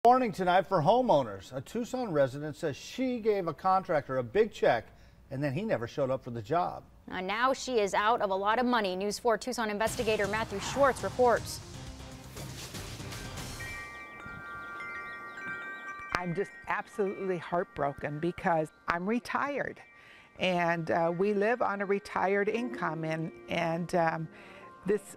Warning tonight for homeowners. A Tucson resident says she gave a contractor a big check and then he never showed up for the job. Now she is out of a lot of money. News 4 Tucson investigator Matthew Schwartz reports. I'm just absolutely heartbroken because I'm retired and we live on a retired income and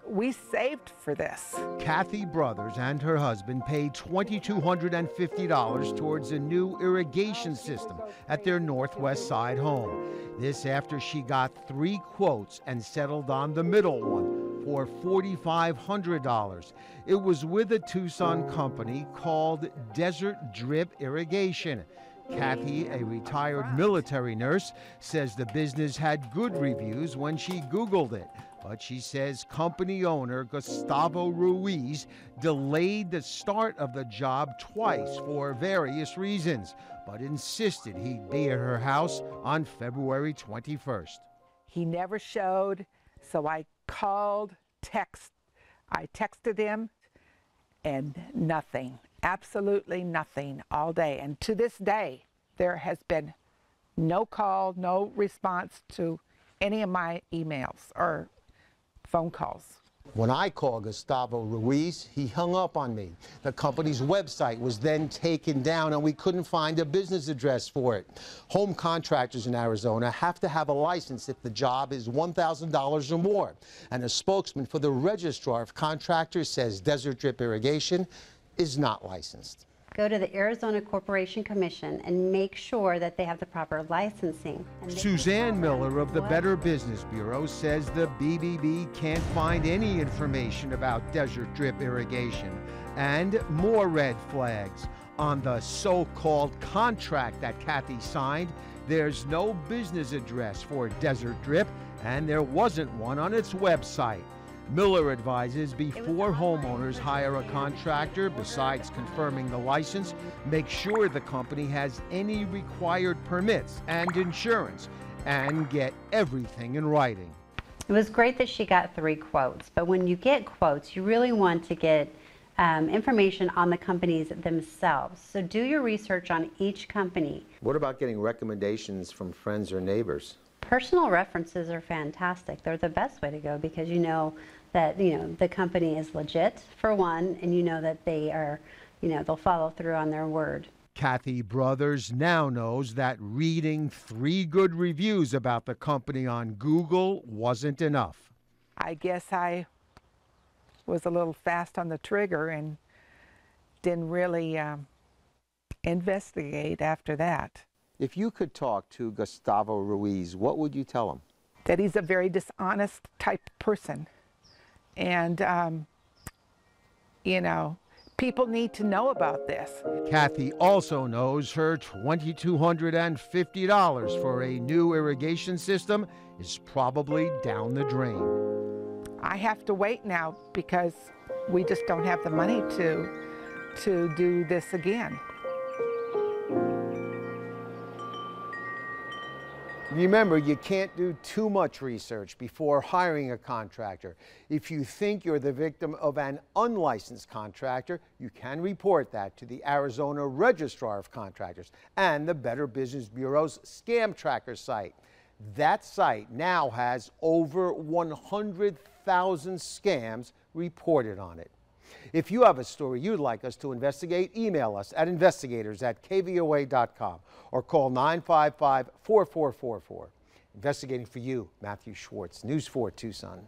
we saved for this. Kathy Brothers and her husband paid $2,250 towards a new irrigation system at their northwest side home. This after she got 3 quotes and settled on the middle one for $4,500. It was with a Tucson company called Desert Drip Irrigation. Kathy, a retired military nurse, says the business had good reviews when she Googled it. But she says company owner Gustavo Ruiz delayed the start of the job twice for various reasons, but insisted he'd be at her house on February 21st. He never showed, so I called, I texted him, and nothing, absolutely nothing all day. And to this day, there has been no call, no response to any of my emails or phone calls. When I called Gustavo Ruiz, he hung up on me. The company's website was then taken down and we couldn't find a business address for it. Home contractors in Arizona have to have a license if the job is $1,000 or more. And a spokesman for the Registrar of Contractors says Desert Drip Irrigation is not licensed. Go to the Arizona Corporation Commission and make sure that they have the proper licensing. Suzanne Miller of the Better Business Bureau says the BBB can't find any information about Desert Drip Irrigation. And more red flags. On the so-called contract that Kathy signed, there's no business address for Desert Drip, and there wasn't one on its website. Miller advises before homeowners hire a contractor, besides confirming the license, make sure the company has any required permits and insurance, and get everything in writing. It was great that she got 3 quotes, but when you get quotes, you really want to get information on the companies themselves. So do your research on each company. What about getting recommendations from friends or neighbors? Personal references are fantastic. They're the best way to go because you know that the company is legit for one, and you know that they are, they'll follow through on their word. Kathy Brothers now knows that reading 3 good reviews about the company on Google wasn't enough. I guess I was a little fast on the trigger and didn't really investigate after that. If you could talk to Gustavo Ruiz, what would you tell him? That he's a very dishonest type person. And, people need to know about this. Kathy also knows her $2,250 for a new irrigation system is probably down the drain. I have to wait now because we just don't have the money to do this again. Remember, you can't do too much research before hiring a contractor. If you think you're the victim of an unlicensed contractor, you can report that to the Arizona Registrar of Contractors and the Better Business Bureau's Scam Tracker site. That site now has over 100,000 scams reported on it. If you have a story you'd like us to investigate, email us at investigators@kvoa.com or call 955-4444. Investigating for you, Matthew Schwartz, News 4 Tucson.